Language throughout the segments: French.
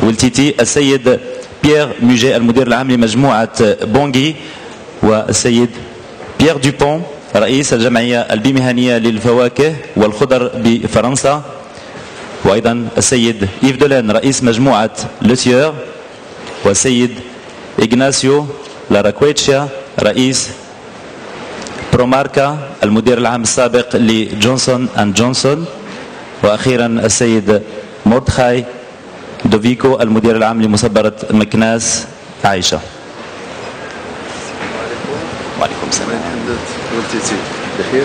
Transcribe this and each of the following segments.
ولتيتي، السيد بيير موجي المدير العام لمجموعة بونغي، والسيد بيير دوبون رئيس الجمعية البيمهنية للفواكه والخضر بفرنسا، وأيضا السيد إيف دولين رئيس مجموعة لوتيور، والسيد إغناسيو لاراكويتشيا رئيس بروماركا المدير العام السابق لجونسون أند جونسون، وأخيرا السيد مردخاي دوفيكو المدير العام لمصبرة مكناس عائشة. وعليكم السلام. بخير.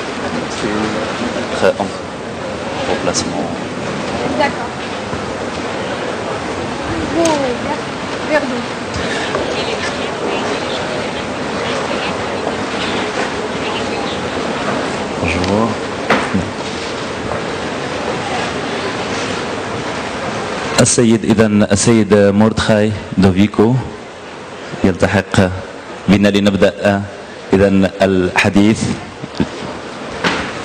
Bonjour. السيد مردخاي دوفيكو يلتحق بنا لنبدأ إذن الحديث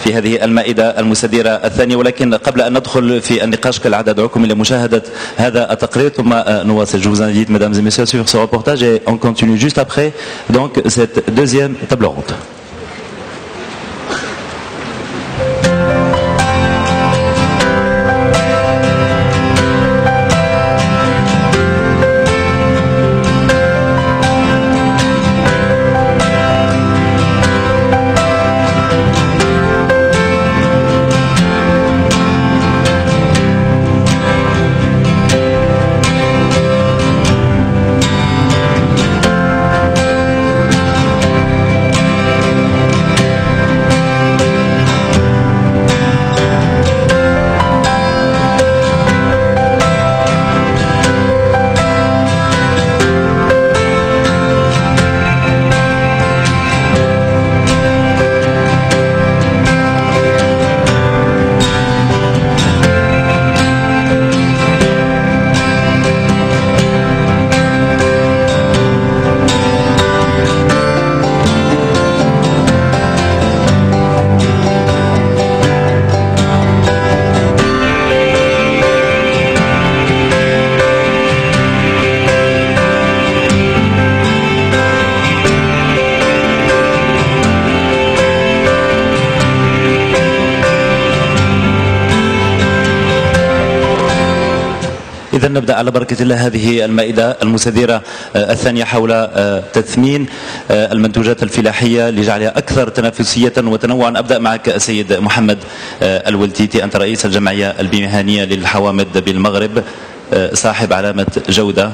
في هذه المائدة المستديرة الثانية، ولكن قبل أن ندخل في النقاش كالعادة أدعوكم إلى مشاهدة هذا التقرير ثم نواصل. Je vous invite, mesdames et messieurs, sur ce reportage et on continue juste après donc cette deuxième table ronde. إذا نبدأ على بركة الله هذه المائدة المستديرة الثانية حول تثمين المنتوجات الفلاحية لجعلها أكثر تنافسية وتنوعا. أبدأ معك السيد محمد الولتيتي، أنت رئيس الجمعية البيمهنية للحوامض بالمغرب، صاحب علامة جودة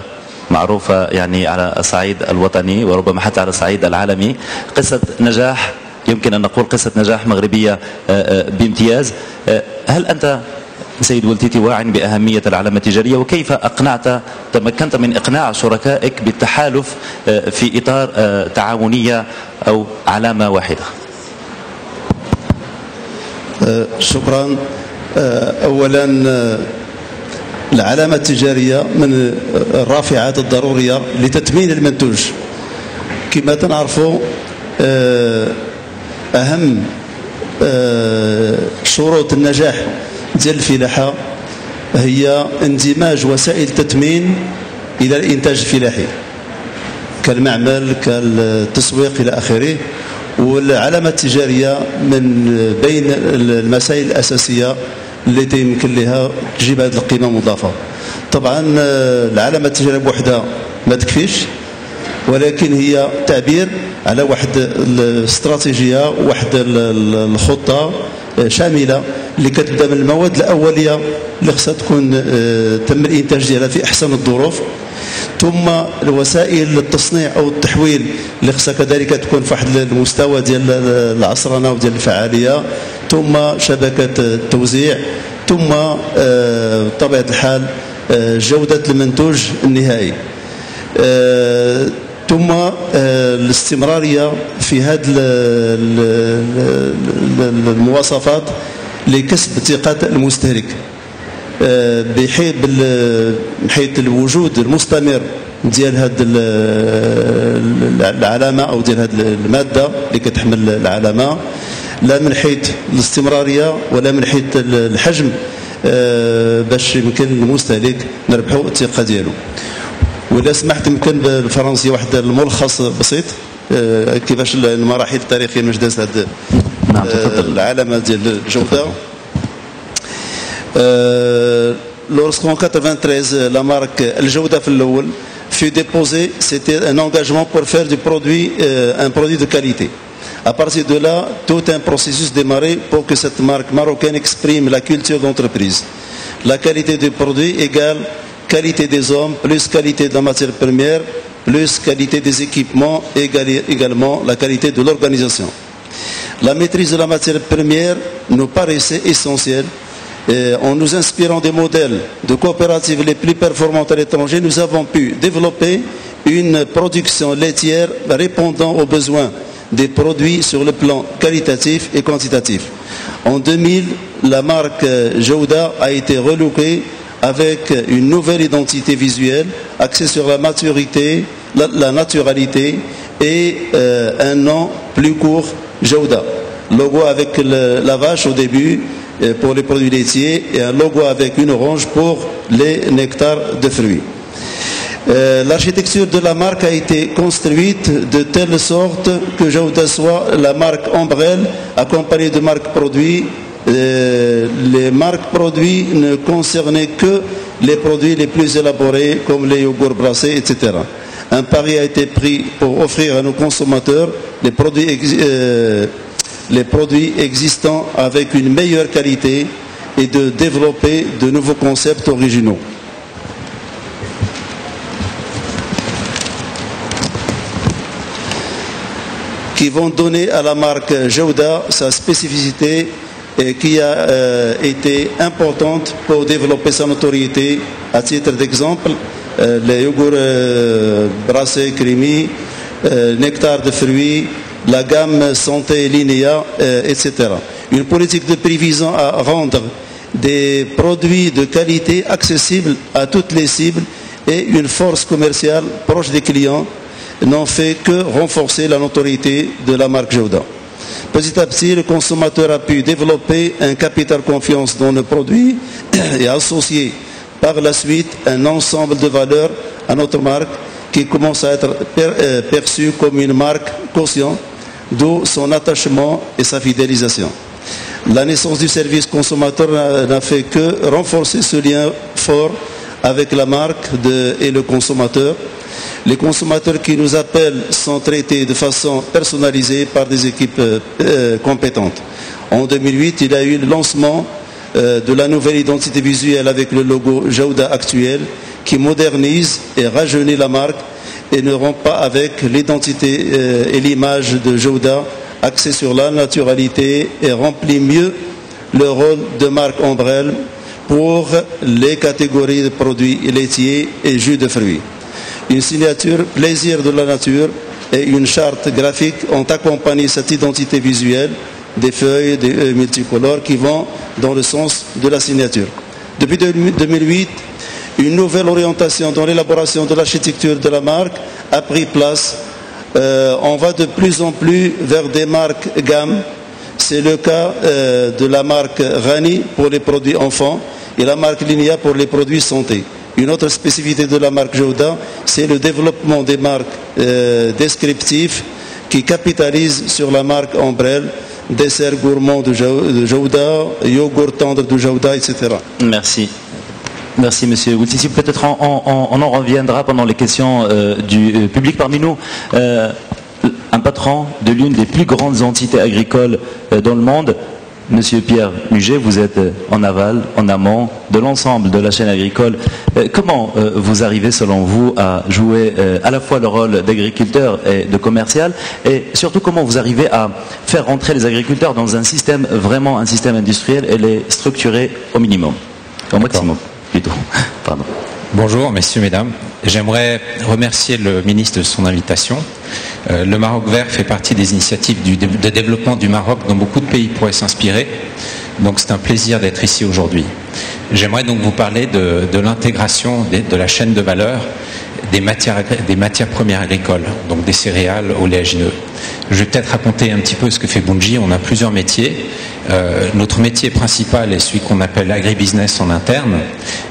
معروفة يعني على الصعيد الوطني وربما حتى على الصعيد العالمي. قصة نجاح، يمكن أن نقول قصة نجاح مغربية بامتياز. هل أنت سيد ولتيتي واع بأهمية العلامة التجارية، وكيف تمكنت من إقناع شركائك بالتحالف في إطار تعاونية أو علامة واحدة؟ شكرا. أولا العلامة التجارية من الرافعات الضرورية لتثمين المنتوج. كما تنعرفوا أهم شروط النجاح ديال الفلاحة هي اندماج وسائل التثمين إلى الإنتاج الفلاحي كالمعمل كالتسويق إلى آخره. والعلامة التجارية من بين المسائل الأساسية التي يمكن لها تجيب هذه القيمة المضافة. طبعا العلامة التجارية بوحدها ما تكفيش، ولكن هي تعبير على واحد الاستراتيجية وواحد الخطة شاملة اللي كتبدا من المواد الأولية اللي خصها تكون تم الإنتاج ديالها في أحسن الظروف، ثم الوسائل التصنيع أو التحويل اللي خصها كذلك تكون في واحد المستوى ديال العصرنة وديال الفعالية، ثم شبكة التوزيع، ثم بطبيعة الحال جودة المنتوج النهائي، ثم الاستمرارية في هذه المواصفات لكسب ثقة المستهلك بحيث الوجود المستمر ديال هذه العلامة أو ديال هذه المادة اللي كتحمل العلامة، لا من حيث الاستمرارية ولا من حيث الحجم باش يمكن المستهلك نربحوا الثقه ديالو. ولا سمحت يمكن بالفرنسيه واحد الملخص بسيط كيفاش المراحل التاريخيه من حدث هذه العلامه ديال الجوده. Lorsqu'en 93 la marque El Jawda في الأول fut déposée, c'était un engagement pour faire du produit un produit de qualité. À partir de là, tout un processus démarré pour que cette marque marocaine exprime la culture d'entreprise. La qualité du produit égale qualité des hommes, plus qualité de la matière première, plus qualité des équipements, égale également la qualité de l'organisation. La maîtrise de la matière première nous paraissait essentielle. En nous inspirant des modèles de coopératives les plus performantes à l'étranger, nous avons pu développer une production laitière répondant aux besoins des produits sur le plan qualitatif et quantitatif. En 2000, la marque Jawda a été relookée avec une nouvelle identité visuelle axée sur la maturité, la naturalité et un nom plus court, Jawda. Logo avec la vache au début pour les produits laitiers et un logo avec une orange pour les nectars de fruits. L'architecture de la marque a été construite de telle sorte que Jawda soit la marque ombrelle accompagnée de marques produits. Les marques produits ne concernaient que les produits les plus élaborés comme les yogourts brassés, etc. Un pari a été pris pour offrir à nos consommateurs les produits existants avec une meilleure qualité et de développer de nouveaux concepts originaux. Qui vont donner à la marque Jawda sa spécificité et qui a été importante pour développer sa notoriété. À titre d'exemple, les yogourts brassés creamy, nectar de fruits, la gamme santé Linea, etc. Une politique de prix visant à rendre des produits de qualité accessibles à toutes les cibles et une force commerciale proche des clients n'ont fait que renforcer la notoriété de la marque Jawda. Petit à petit, le consommateur a pu développer un capital confiance dans le produit et associer par la suite un ensemble de valeurs à notre marque qui commence à être perçue comme une marque caution, d'où son attachement et sa fidélisation. La naissance du service consommateur n'a fait que renforcer ce lien fort avec la marque et le consommateur. Les consommateurs qui nous appellent sont traités de façon personnalisée par des équipes compétentes. En 2008, il y a eu le lancement de la nouvelle identité visuelle avec le logo Jawda actuel qui modernise et rajeunit la marque et ne rompt pas avec l'identité et l'image de Jawda axée sur la naturalité et remplit mieux le rôle de marque ombrelle pour les catégories de produits laitiers et jus de fruits. Une signature plaisir de la nature et une charte graphique ont accompagné cette identité visuelle des feuilles multicolores qui vont dans le sens de la signature. Depuis 2008, une nouvelle orientation dans l'élaboration de l'architecture de la marque a pris place. On va de plus en plus vers des marques gamme. C'est le cas de la marque Rani pour les produits enfants et la marque Linea pour les produits santé. Une autre spécificité de la marque Jawda, c'est le développement des marques descriptives qui capitalisent sur la marque ombrelle, dessert gourmand de Jawda, yogourt tendre de Jawda, etc. Merci. Merci Monsieur Boutissi. Peut-être on en reviendra pendant les questions du public parmi nous. Un patron de l'une des plus grandes entités agricoles dans le monde, Monsieur Pierre Mugé, vous êtes en aval, en amont de l'ensemble de la chaîne agricole. Comment vous arrivez, selon vous, à jouer à la fois le rôle d'agriculteur et de commercial, et surtout comment vous arrivez à faire rentrer les agriculteurs dans un système, vraiment un système industriel, et les structurer au minimum, au maximum plutôt. Pardon. Bonjour, messieurs, mesdames. J'aimerais remercier le ministre de son invitation. Le Maroc vert fait partie des initiatives de développement du Maroc dont beaucoup de pays pourraient s'inspirer. Donc c'est un plaisir d'être ici aujourd'hui. J'aimerais donc vous parler de l'intégration de la chaîne de valeur des matières premières agricoles, donc des céréales, oléagineux. Je vais peut-être raconter un petit peu ce que fait Bunge. On a plusieurs métiers. Notre métier principal est celui qu'on appelle l'agribusiness en interne,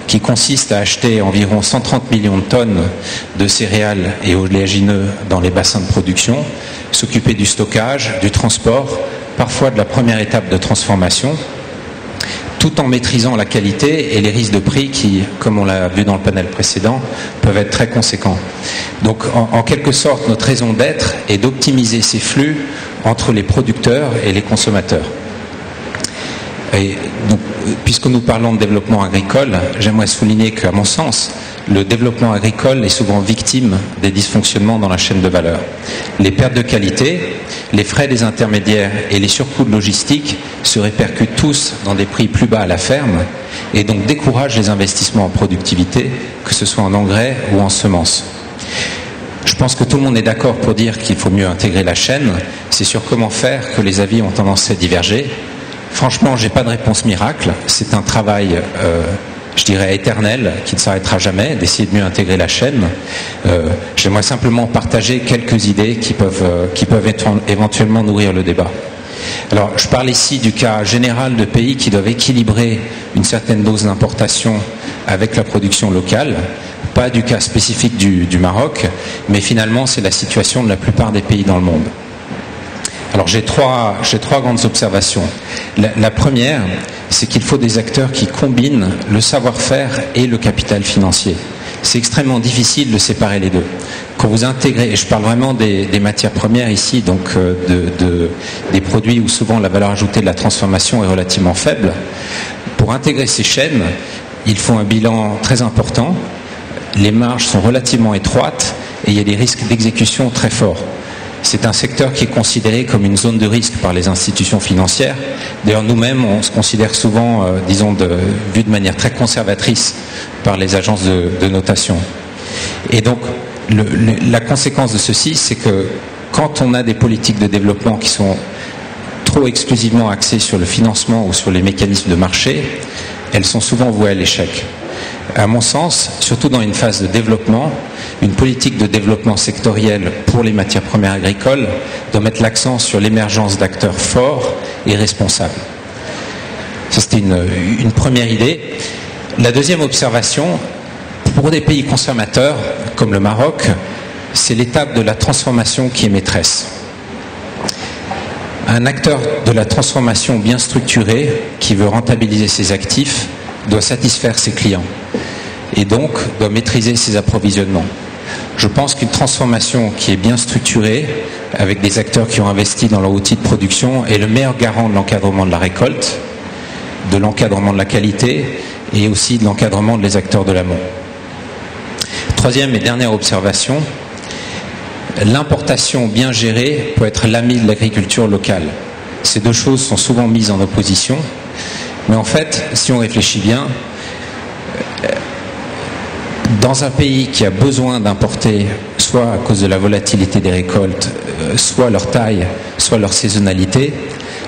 qui consiste à acheter environ 130 millions de tonnes de céréales et oléagineux dans les bassins de production, s'occuper du stockage, du transport, parfois de la première étape de transformation, tout en maîtrisant la qualité et les risques de prix qui, comme on l'a vu dans le panel précédent, peuvent être très conséquents. Donc, en quelque sorte, notre raison d'être est d'optimiser ces flux entre les producteurs et les consommateurs. Et donc, puisque nous parlons de développement agricole, j'aimerais souligner qu'à mon sens, le développement agricole est souvent victime des dysfonctionnements dans la chaîne de valeur. Les pertes de qualité, les frais des intermédiaires et les surcoûts de logistique se répercutent tous dans des prix plus bas à la ferme et donc découragent les investissements en productivité, que ce soit en engrais ou en semences. Je pense que tout le monde est d'accord pour dire qu'il faut mieux intégrer la chaîne. C'est sur comment faire que les avis ont tendance à diverger. Franchement, je n'ai pas de réponse miracle. C'est un travail, je dirais, éternel, qui ne s'arrêtera jamais, d'essayer de mieux intégrer la chaîne. J'aimerais simplement partager quelques idées qui peuvent éventuellement nourrir le débat. Alors, je parle ici du cas général de pays qui doivent équilibrer une certaine dose d'importation avec la production locale, pas du cas spécifique du Maroc, mais finalement, c'est la situation de la plupart des pays dans le monde. Alors j'ai trois grandes observations. La première, c'est qu'il faut des acteurs qui combinent le savoir-faire et le capital financier. C'est extrêmement difficile de séparer les deux. Quand vous intégrez, et je parle vraiment des matières premières ici, donc des produits où souvent la valeur ajoutée de la transformation est relativement faible, pour intégrer ces chaînes, il faut un bilan très important, les marges sont relativement étroites et il y a des risques d'exécution très forts. C'est un secteur qui est considéré comme une zone de risque par les institutions financières. D'ailleurs, nous-mêmes, on se considère souvent, vu de manière très conservatrice par les agences de notation. Et donc, la conséquence de ceci, c'est que quand on a des politiques de développement qui sont trop exclusivement axées sur le financement ou sur les mécanismes de marché, elles sont souvent vouées à l'échec. À mon sens, surtout dans une phase de développement, une politique de développement sectoriel pour les matières premières agricoles doit mettre l'accent sur l'émergence d'acteurs forts et responsables. Ça, c'était une première idée. La deuxième observation, pour des pays consommateurs comme le Maroc, c'est l'étape de la transformation qui est maîtresse. Un acteur de la transformation bien structuré, qui veut rentabiliser ses actifs, doit satisfaire ses clients et donc doit maîtriser ses approvisionnements. Je pense qu'une transformation qui est bien structurée, avec des acteurs qui ont investi dans leur outil de production, est le meilleur garant de l'encadrement de la récolte, de l'encadrement de la qualité et aussi de l'encadrement des acteurs de l'amont. Troisième et dernière observation, l'importation bien gérée peut être l'ami de l'agriculture locale. Ces deux choses sont souvent mises en opposition, mais en fait, si on réfléchit bien, dans un pays qui a besoin d'importer, soit à cause de la volatilité des récoltes, soit leur taille, soit leur saisonnalité,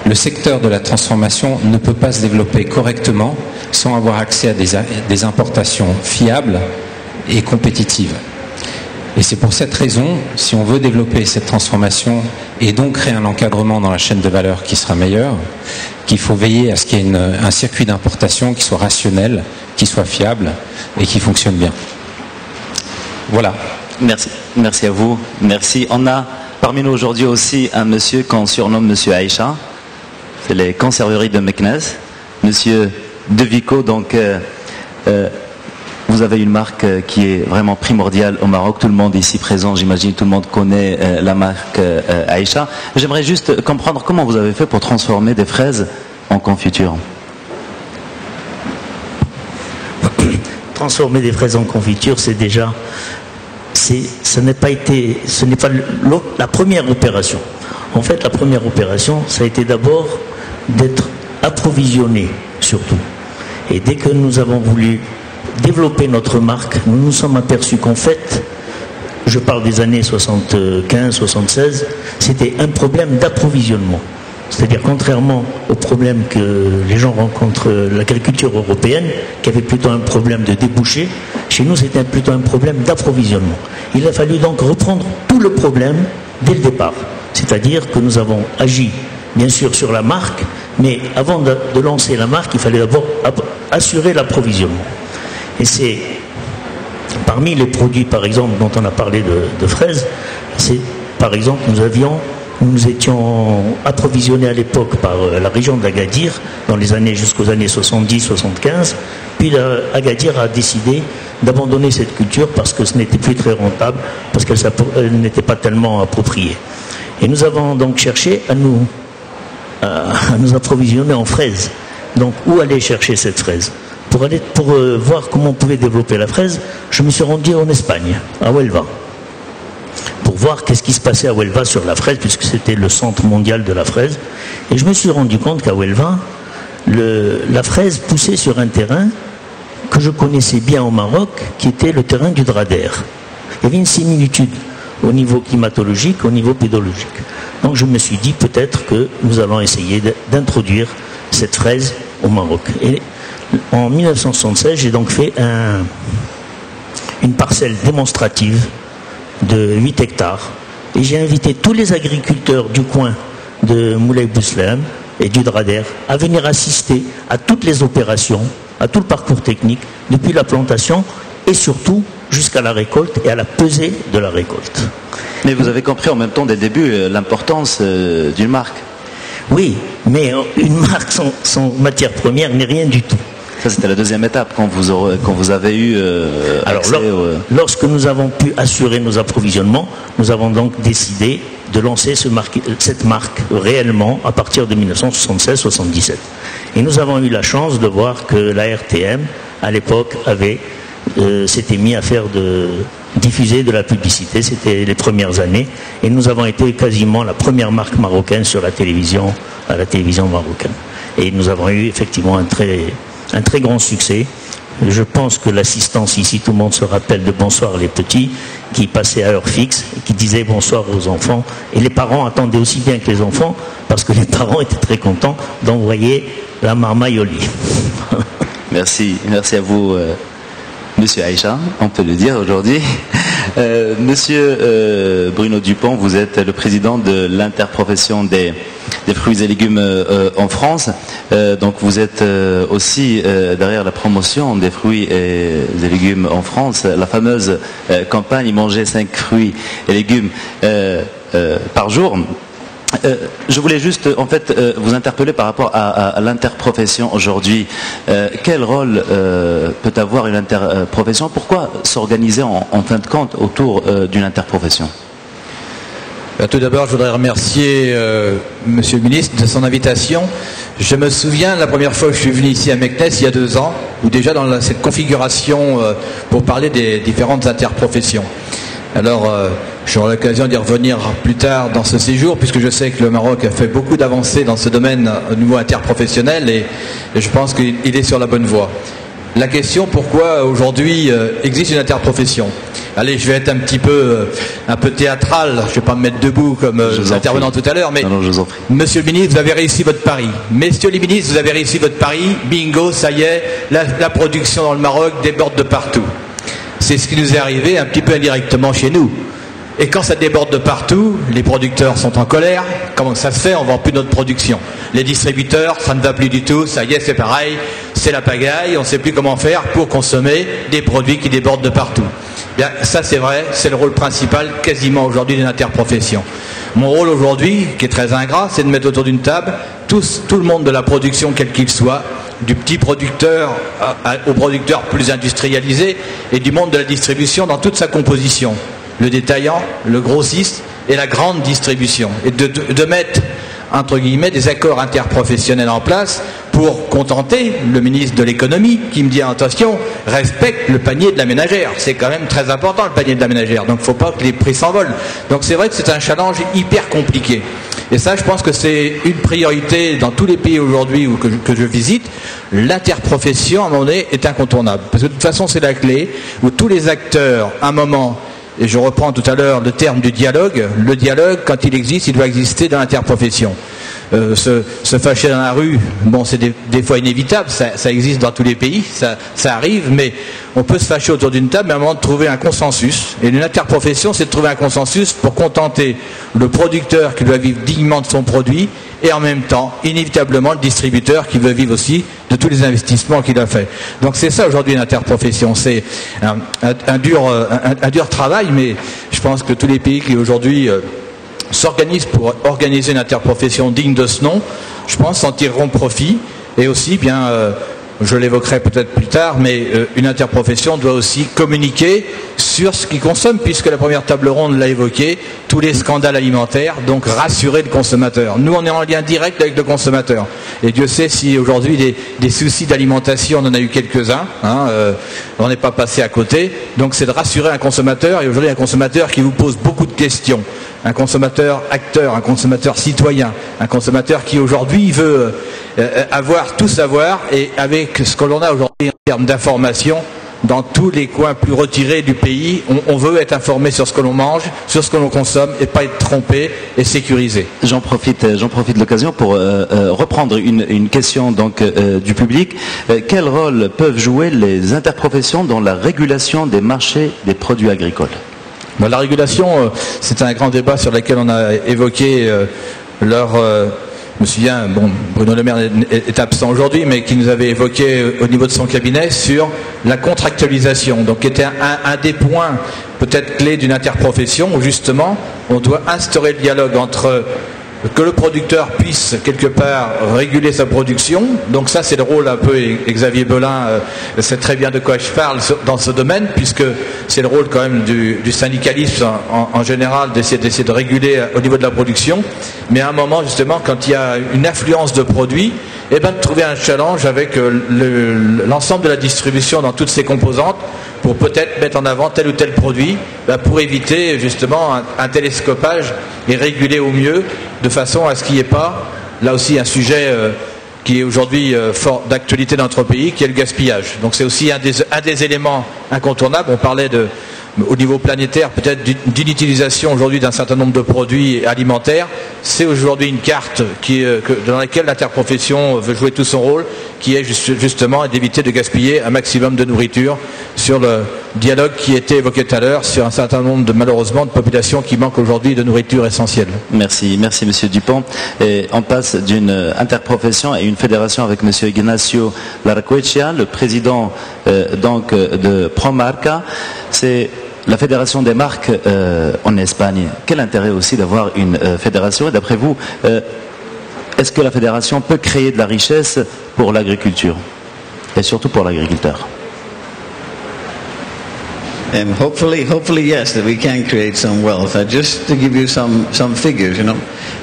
le secteur de la transformation ne peut pas se développer correctement sans avoir accès à des importations fiables et compétitives. Et c'est pour cette raison, si on veut développer cette transformation et donc créer un encadrement dans la chaîne de valeur qui sera meilleur, qu'il faut veiller à ce qu'il y ait un circuit d'importation qui soit rationnel, qui soit fiable et qui fonctionne bien. Voilà. Merci à vous. Merci. On a parmi nous aujourd'hui aussi un monsieur qu'on surnomme Monsieur Aïcha. C'est les conserveries de Meknès. Monsieur Devico, donc vous avez une marque qui est vraiment primordiale au Maroc. Tout le monde ici présent, j'imagine, tout le monde connaît la marque Aïcha. J'aimerais juste comprendre comment vous avez fait pour transformer des fraises en confiture. Transformer des fraises en confiture, ce n'est pas la première opération. En fait, la première opération, ça a été d'abord d'être approvisionné, surtout. Et dès que nous avons voulu développer notre marque, nous nous sommes aperçus qu'en fait, je parle des années 75-76, c'était un problème d'approvisionnement. C'est-à-dire, contrairement aux problèmes que les gens rencontrent, l'agriculture européenne, qui avait plutôt un problème de débouché, chez nous c'était plutôt un problème d'approvisionnement. Il a fallu donc reprendre tout le problème dès le départ. C'est-à-dire que nous avons agi, bien sûr, sur la marque, mais avant de lancer la marque, il fallait d'abord assurer l'approvisionnement. Et c'est parmi les produits, par exemple, dont on a parlé de fraises, c'est, par exemple, nous étions approvisionnés à l'époque par la région d'Agadir, jusqu'aux années 70-75, puis Agadir a décidé d'abandonner cette culture parce que ce n'était plus très rentable, parce qu'elle n'était pas tellement appropriée. Et nous avons donc cherché à nous approvisionner en fraises. Donc, où aller chercher cette fraise? Pour voir comment on pouvait développer la fraise, je me suis rendu en Espagne, à Huelva, pour voir qu'est-ce qui se passait à Huelva sur la fraise, puisque c'était le centre mondial de la fraise. Et je me suis rendu compte qu'à Huelva, la fraise poussait sur un terrain que je connaissais bien au Maroc, qui était le terrain du Drader. Il y avait une similitude au niveau climatologique, au niveau pédologique. Donc je me suis dit peut-être que nous allons essayer d'introduire cette fraise au Maroc. Et en 1976, j'ai donc fait une parcelle démonstrative de 8 hectares. Et j'ai invité tous les agriculteurs du coin de Moulay Bouslem et du Drader à venir assister à toutes les opérations, à tout le parcours technique, depuis la plantation et surtout jusqu'à la récolte et à la pesée de la récolte. Mais vous avez compris en même temps dès le début l'importance d'une marque. Oui, mais une marque sans matière première n'est rien du tout. Ça, c'était la deuxième étape, quand vous avez eu accès lorsque nous avons pu assurer nos approvisionnements, nous avons donc décidé de lancer cette marque réellement à partir de 1976-77. Et nous avons eu la chance de voir que la RTM, à l'époque, s'était mis à diffuser de la publicité. C'était les premières années. Et nous avons été quasiment la première marque marocaine sur à la télévision marocaine. Et nous avons eu effectivement un très grand succès. Je pense que l'assistance ici, tout le monde se rappelle de Bonsoir les petits, qui passait à heure fixe et qui disait bonsoir aux enfants. Et les parents attendaient aussi bien que les enfants, parce que les parents étaient très contents d'envoyer la marmaille au lit. Merci à vous, Monsieur Aïcha, on peut le dire aujourd'hui. Monsieur Bruno Dupont, vous êtes le président de l'interprofession des fruits et légumes en France. Donc vous êtes aussi derrière la promotion des fruits et des légumes en France, la fameuse campagne Manger 5 fruits et légumes par jour. Je voulais juste vous interpeller par rapport à l'interprofession aujourd'hui. Quel rôle peut avoir une interprofession? Pourquoi s'organiser en fin de compte autour d'une interprofession? Tout d'abord, je voudrais remercier Monsieur le ministre de son invitation. Je me souviens la première fois que je suis venu ici à Meknès, il y a 2 ans, où déjà dans cette configuration pour parler des différentes interprofessions. Alors, j'aurai l'occasion d'y revenir plus tard dans ce séjour, puisque je sais que le Maroc a fait beaucoup d'avancées dans ce domaine au niveau interprofessionnel, et je pense qu'il est sur la bonne voie. La question, pourquoi aujourd'hui existe une interprofession? Allez, je vais être un peu théâtral, je ne vais pas me mettre debout comme intervenant tout à l'heure, mais non, je vous en prie. Monsieur le ministre, vous avez réussi votre pari. Messieurs les ministres, vous avez réussi votre pari. Bingo, ça y est, la production dans le Maroc déborde de partout. C'est ce qui nous est arrivé un petit peu indirectement chez nous. Et quand ça déborde de partout, les producteurs sont en colère. Comment ça se fait? On ne vend plus notre production. Les distributeurs, ça ne va plus du tout. Ça y est, c'est pareil. C'est la pagaille. On ne sait plus comment faire pour consommer des produits qui débordent de partout. Bien, ça c'est vrai. C'est le rôle principal quasiment aujourd'hui d'une interprofession. Mon rôle aujourd'hui, qui est très ingrat, c'est de mettre autour d'une table tout le monde de la production, quel qu'il soit, du petit producteur au producteur plus industrialisé, et du monde de la distribution dans toute sa composition. Le détaillant, le grossiste et la grande distribution. Et de mettre, entre guillemets, des accords interprofessionnels en place pour contenter le ministre de l'économie qui me dit attention, respecte le panier de la ménagère. C'est quand même très important le panier de la ménagère. Donc il ne faut pas que les prix s'envolent. Donc c'est vrai que c'est un challenge hyper compliqué. Et ça, je pense que c'est une priorité dans tous les pays aujourd'hui que je visite. L'interprofession, à un moment donné, est incontournable. Parce que de toute façon, c'est la clé où tous les acteurs, à un moment, et je reprends tout à l'heure le terme du dialogue, le dialogue, quand il existe, il doit exister dans l'interprofession. se fâcher dans la rue, bon, c'est des fois inévitable, ça existe dans tous les pays, ça arrive, mais on peut se fâcher autour d'une table, mais à un moment de trouver un consensus. Et une interprofession, c'est de trouver un consensus pour contenter le producteur qui doit vivre dignement de son produit, et en même temps, inévitablement, le distributeur qui veut vivre aussi de tous les investissements qu'il a fait. Donc c'est ça aujourd'hui une interprofession. C'est un dur travail, mais je pense que tous les pays qui aujourd'hui s'organisent pour organiser une interprofession digne de ce nom, je pense, en tireront profit. Et aussi, bien, je l'évoquerai peut-être plus tard, mais une interprofession doit aussi communiquer sur ce qu'il consomme, puisque la première table ronde l'a évoqué, tous les scandales alimentaires, donc rassurer le consommateur. Nous, on est en lien direct avec le consommateur. Et Dieu sait si aujourd'hui des soucis d'alimentation, on en a eu quelques-uns, on n'est pas passé à côté. Donc c'est de rassurer un consommateur, et aujourd'hui un consommateur qui vous pose beaucoup de questions. Un consommateur acteur, un consommateur citoyen, un consommateur qui aujourd'hui veut tout savoir, et avec ce que l'on a aujourd'hui en termes d'information, dans tous les coins plus retirés du pays, on veut être informé sur ce que l'on mange, sur ce que l'on consomme, et pas être trompé et sécurisé. J'en profite de l'occasion pour reprendre une question donc du public. Quel rôle peuvent jouer les interprofessions dans la régulation des marchés des produits agricoles ? La régulation, c'est un grand débat sur lequel on a évoqué je me souviens, bon, Bruno Le Maire est absent aujourd'hui, mais qui nous avait évoqué au niveau de son cabinet sur la contractualisation, donc qui était un des points peut-être clés d'une interprofession, où justement on doit instaurer le dialogue entre que le producteur puisse quelque part réguler sa production. Donc ça c'est le rôle un peu, et Xavier Belin sait très bien de quoi je parle dans ce domaine, puisque c'est le rôle quand même du syndicalisme en général d'essayer de réguler au niveau de la production. Mais à un moment justement, quand il y a une affluence de produits, de trouver un challenge avec l'ensemble de la distribution dans toutes ses composantes, pour peut-être mettre en avant tel ou tel produit, pour éviter justement un télescopage et réguler au mieux, de façon à ce qu'il n'y ait pas, là aussi, un sujet qui est aujourd'hui fort d'actualité dans notre pays, qui est le gaspillage. Donc c'est aussi un des éléments incontournables. On parlait au niveau planétaire, peut-être d'inutilisation aujourd'hui d'un certain nombre de produits alimentaires. C'est aujourd'hui une carte dans laquelle l'interprofession veut jouer tout son rôle, qui est justement d'éviter de gaspiller un maximum de nourriture, sur le dialogue qui était évoqué tout à l'heure, sur un certain nombre malheureusement de populations qui manquent aujourd'hui de nourriture essentielle. Merci Monsieur Dupont. Et on passe d'une interprofession à une fédération avec Monsieur Ignacio Larquechia, le président de Promarca. C'est la fédération des marques en Espagne. Quel intérêt aussi d'avoir une fédération? Et d'après vous, est-ce que la fédération peut créer de la richesse pour l'agriculture et surtout pour l'agriculteur? Hopefully yes, that we can create some wealth. Just to give you some figures,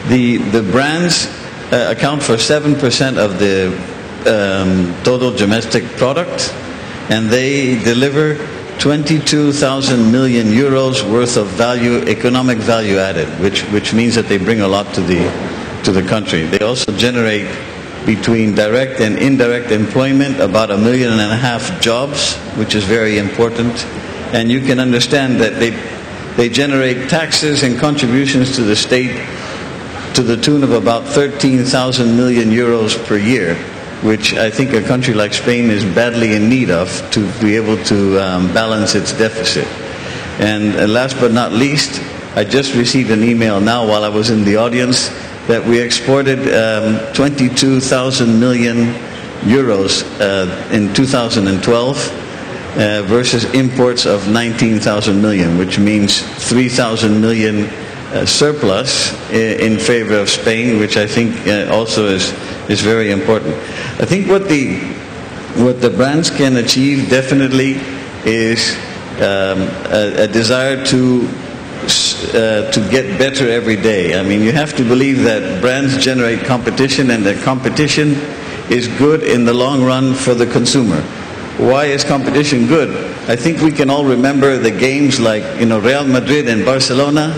the brands account for 7% of the total domestic product, and they deliver 22,000 million euros worth of economic value added, which means that they bring a lot to the country. They also generate, between direct and indirect employment, about 1.5 million jobs, which is very important. And you can understand that they generate taxes and contributions to the state to the tune of about 13,000 million euros per year, which I think a country like Spain is badly in need of to be able to balance its deficit. And last but not least, I just received an email now while I was in the audience that we exported 22,000 million euros in 2012 versus imports of 19,000 million, which means 3,000 million surplus in favor of Spain, which I think also is very important. I think what the brands can achieve definitely is a desire to get better every day. I mean, you have to believe that brands generate competition, and that competition is good in the long run for the consumer. Why is competition good? I think we can all remember the games like Real Madrid and Barcelona,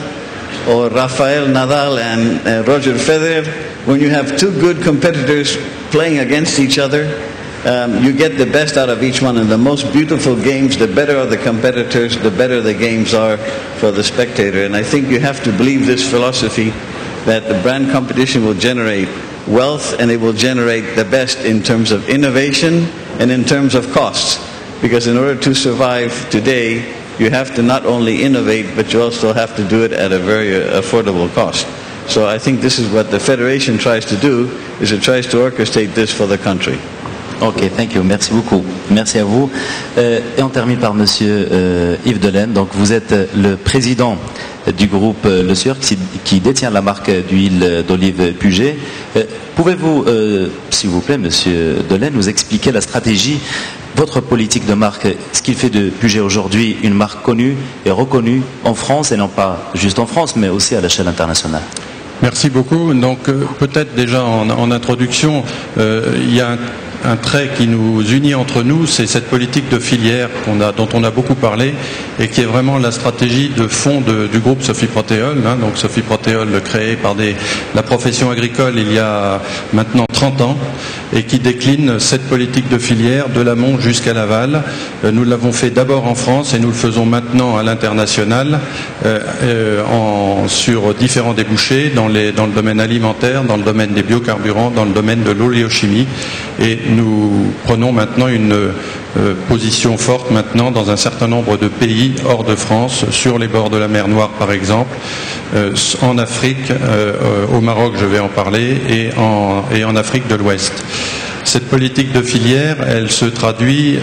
or Rafael Nadal and Roger Federer. When you have two good competitors playing against each other, you get the best out of each one. And the most beautiful games, the better are the competitors, the better the games are for the spectator. And I think you have to believe this philosophy that the brand competition will generate wealth and it will generate the best in terms of innovation and in terms of costs. Because in order to survive today, you have to not only innovate, but you also have to do it at a very affordable cost. So I think this is what the Federation tries to do, is it tries to orchestrate this for the country. Ok, thank you. Merci beaucoup. Merci à vous. Et on termine par Monsieur Yves Delaine. Donc vous êtes le président du groupe Le Sieur qui détient la marque d'huile d'olive Puget. Pouvez-vous, s'il vous plaît, Monsieur Delaine, nous expliquer la stratégie, votre politique de marque, ce qui fait de Puget aujourd'hui une marque connue et reconnue en France, et non pas juste en France, mais aussi à l'échelle internationale? Merci beaucoup. Donc peut-être déjà en introduction, il y a un trait qui nous unit entre nous, c'est cette politique de filière dont on a beaucoup parlé et qui est vraiment la stratégie de fond du groupe Sophie Protéol. Donc Sophie Protéol, créée par la profession agricole il y a maintenant 30 ans, et qui décline cette politique de filière de l'amont jusqu'à l'aval. Nous l'avons fait d'abord en France et nous le faisons maintenant à l'international sur différents débouchés dans le domaine alimentaire, dans le domaine des biocarburants, dans le domaine de l'oléochimie, et nous prenons maintenant une position forte maintenant dans un certain nombre de pays hors de France, sur les bords de la mer Noire par exemple, en Afrique, au Maroc je vais en parler, et en Afrique de l'Ouest. Cette politique de filière, elle se traduit,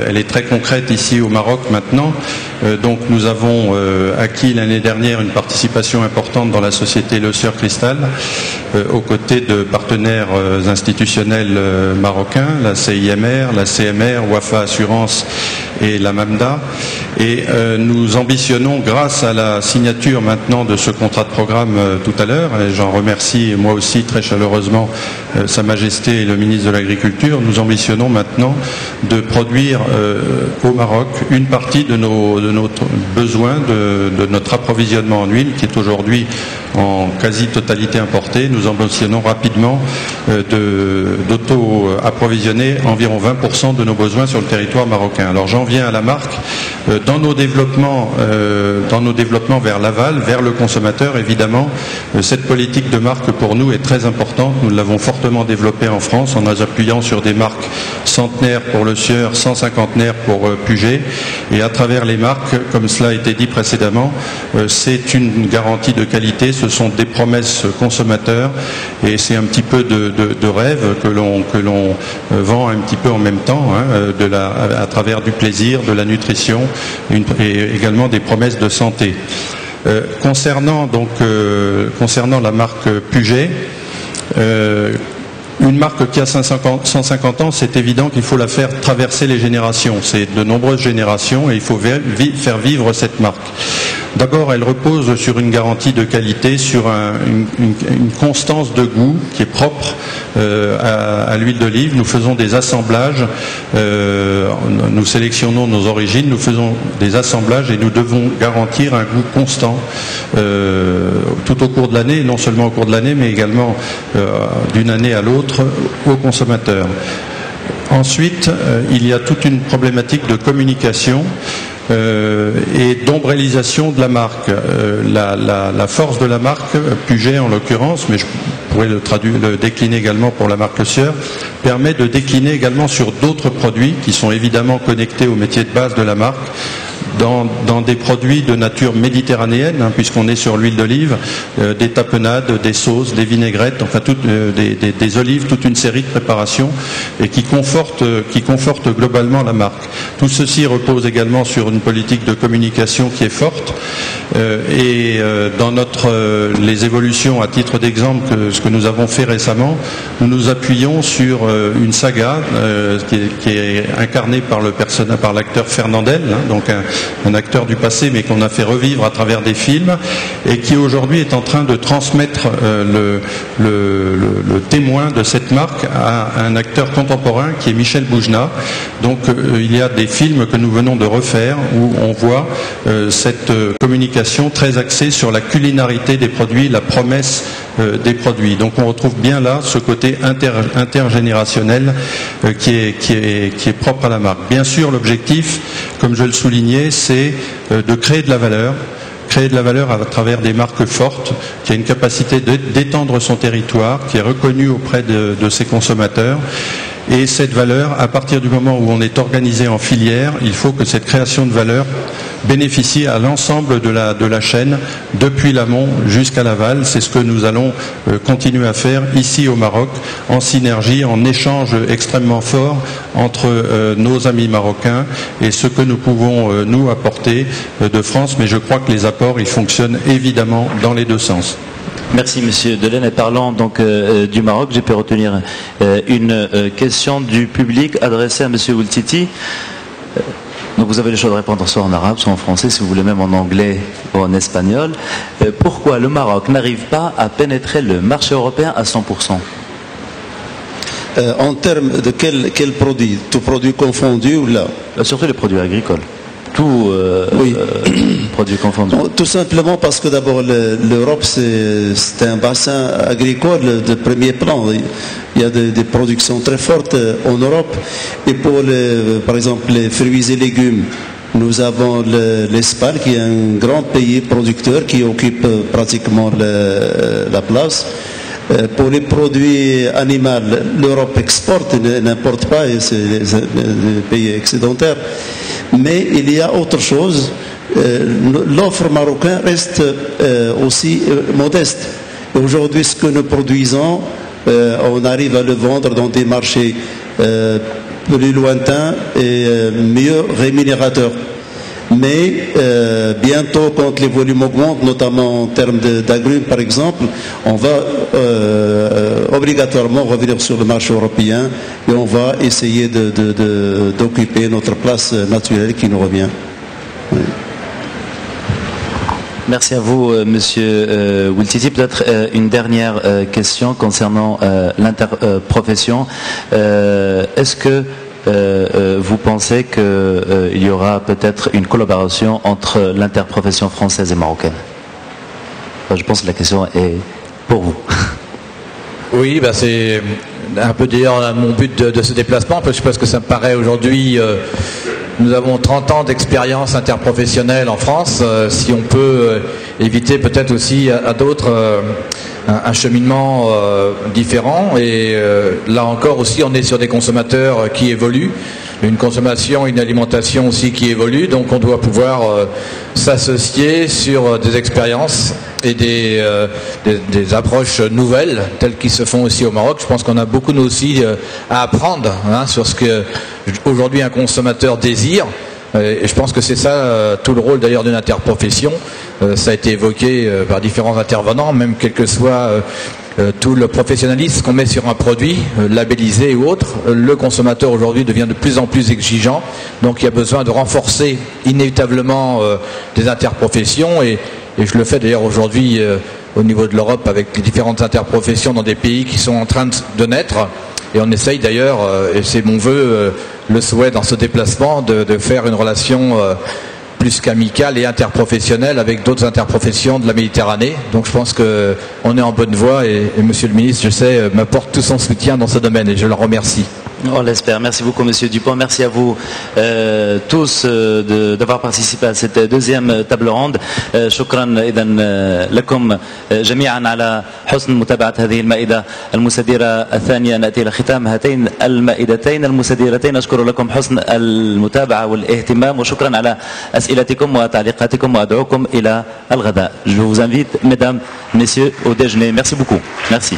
elle est très concrète ici au Maroc maintenant. Donc nous avons acquis l'année dernière une participation importante dans la société Le Sieur Cristal, aux côtés de partenaires institutionnels marocains, la CIMR, la CMR, Wafa Assurance et la MAMDA. Et nous ambitionnons, grâce à la signature maintenant de ce contrat de programme tout à l'heure, et j'en remercie moi aussi très chaleureusement Sa Majesté et le ministre de l'Agriculture, nous ambitionnons maintenant de produire au Maroc une partie de notre besoin, de notre approvisionnement en huile, qui est aujourd'hui en quasi-totalité importée. Nous ambitionnons rapidement d'auto-approvisionner environ 20% de nos besoins sur le territoire marocain. Alors j'en viens à la marque. Dans nos développements vers l'aval, vers le consommateur, évidemment, cette politique de marque pour nous est très importante. Nous l'avons fortement développée en France en nous appuyant sur des marques centenaires pour Le Sieur, 150naires pour Puget. Et à travers les marques, comme cela a été dit précédemment, c'est une garantie de qualité, ce sont des promesses consommateurs, et c'est un petit peu de rêve que l'on vend un petit peu en même temps, à travers du plaisir, de la nutrition, et également des promesses de santé. Concernant la marque Puget, une marque qui a 150 ans, c'est évident qu'il faut la faire traverser les générations. C'est de nombreuses générations et il faut faire vivre cette marque. D'abord, elle repose sur une garantie de qualité, sur une constance de goût qui est propre à l'huile d'olive. Nous faisons des assemblages, nous sélectionnons nos origines, nous faisons des assemblages et nous devons garantir un goût constant tout au cours de l'année, non seulement au cours de l'année, mais également d'une année à l'autre aux consommateurs. Ensuite, il y a toute une problématique de communication et d'ombrellisation de la marque. La force de la marque, Puget en l'occurrence, mais je pourrais le décliner également pour la marque Le Sieur, permet de décliner également sur d'autres produits qui sont évidemment connectés au métier de base de la marque, dans des produits de nature méditerranéenne, puisqu'on est sur l'huile d'olive, des tapenades, des sauces, des vinaigrettes, enfin des olives, toute une série de préparations, et qui confortent globalement la marque. Tout ceci repose également sur une politique de communication qui est forte, et dans les évolutions, à titre d'exemple, ce que nous avons fait récemment, nous nous appuyons sur une saga qui est incarnée par l'acteur Fernandel, donc un acteur du passé, mais qu'on a fait revivre à travers des films, et qui aujourd'hui est en train de transmettre le témoin de cette marque à un acteur contemporain qui est Michel Boujna. Donc il y a des films que nous venons de refaire où on voit cette communication très axée sur la culinarité des produits, la promesse des produits. Donc on retrouve bien là ce côté intergénérationnel qui est propre à la marque. Bien sûr, l'objectif, comme je le soulignais, c'est de créer de la valeur, créer de la valeur à travers des marques fortes, qui a une capacité d'étendre son territoire, qui est reconnue auprès de ses consommateurs. Et cette valeur, à partir du moment où on est organisé en filière, il faut que cette création de valeur bénéficie à l'ensemble de la chaîne, depuis l'amont jusqu'à l'aval. C'est ce que nous allons continuer à faire ici au Maroc, en synergie, en échange extrêmement fort entre nos amis marocains et ce que nous pouvons nous apporter de France. Mais je crois que les apports, ils fonctionnent évidemment dans les deux sens. Merci Monsieur Delaine. Et parlant donc du Maroc, j'ai pu retenir une question du public adressée à Monsieur Woultiti. Donc vous avez le choix de répondre soit en arabe, soit en français, si vous voulez même en anglais ou en espagnol. Pourquoi le Maroc n'arrive pas à pénétrer le marché européen à 100%? En termes de quel produit? Tout produit confondu ou là? Surtout les produits agricoles. Tout oui. produit confondu. Tout simplement parce que d'abord l'Europe c'est un bassin agricole de premier plan. Il y a des productions très fortes en Europe. Et pour par exemple les fruits et légumes, nous avons l'Espagne qui est un grand pays producteur qui occupe pratiquement la place. Pour les produits animaux, l'Europe exporte, n'importe pas, c'est des pays excédentaires. Mais il y a autre chose, l'offre marocaine reste aussi modeste. Aujourd'hui, ce que nous produisons, on arrive à le vendre dans des marchés plus lointains et mieux rémunérateurs. Mais bientôt, quand les volumes augmentent, notamment en termes d'agrumes par exemple, on va obligatoirement revenir sur le marché européen et on va essayer d'occuper notre place naturelle qui nous revient. Oui. Merci à vous, Monsieur Woultiti. Peut-être une dernière question concernant l'interprofession. Est-ce que vous pensez qu'il y aura peut-être une collaboration entre l'interprofession française et marocaine? Je pense que la question est pour vous. Oui, c'est un peu d'ailleurs mon but de ce déplacement, parce que ça me paraît aujourd'hui, nous avons 30 ans d'expérience interprofessionnelle en France. Si on peut éviter peut-être aussi à d'autres un cheminement différent, et là encore aussi on est sur des consommateurs qui évoluent, une consommation, une alimentation aussi qui évolue, donc on doit pouvoir s'associer sur des expériences et des approches nouvelles telles qui se font aussi au Maroc. Je pense qu'on a beaucoup nous aussi à apprendre sur ce que aujourd'hui un consommateur désire. Et je pense que c'est ça tout le rôle d'ailleurs d'une interprofession. Ça a été évoqué par différents intervenants, même quel que soit tout le professionnalisme qu'on met sur un produit, labellisé ou autre. Le consommateur aujourd'hui devient de plus en plus exigeant, donc il y a besoin de renforcer inévitablement des interprofessions, et je le fais d'ailleurs aujourd'hui au niveau de l'Europe avec les différentes interprofessions dans des pays qui sont en train de naître. Et on essaye d'ailleurs, et c'est mon vœu, le souhait dans ce déplacement, de faire une relation plus qu'amicale et interprofessionnelle avec d'autres interprofessions de la Méditerranée. Donc je pense qu'on est en bonne voie, et Monsieur le Ministre, je sais, m'apporte tout son soutien dans ce domaine, et je le remercie. On l'espère. Merci beaucoup Monsieur Dupont. Merci à vous tous d'avoir participé à cette deuxième table ronde. شكرا إذا لكم جميعا على حسن متابعة هذه المائدة المستديرة الثانية. نأتي إلى ختام هاتين المائدتين المستديرتين. أشكر لكم حسن المتابعة والاهتمام، وشكرا على أسئلتكم وتعليقاتكم، وأدعوكم إلى الغداء. Je vous invite, mesdames, messieurs, au déjeuner. Merci beaucoup. Merci.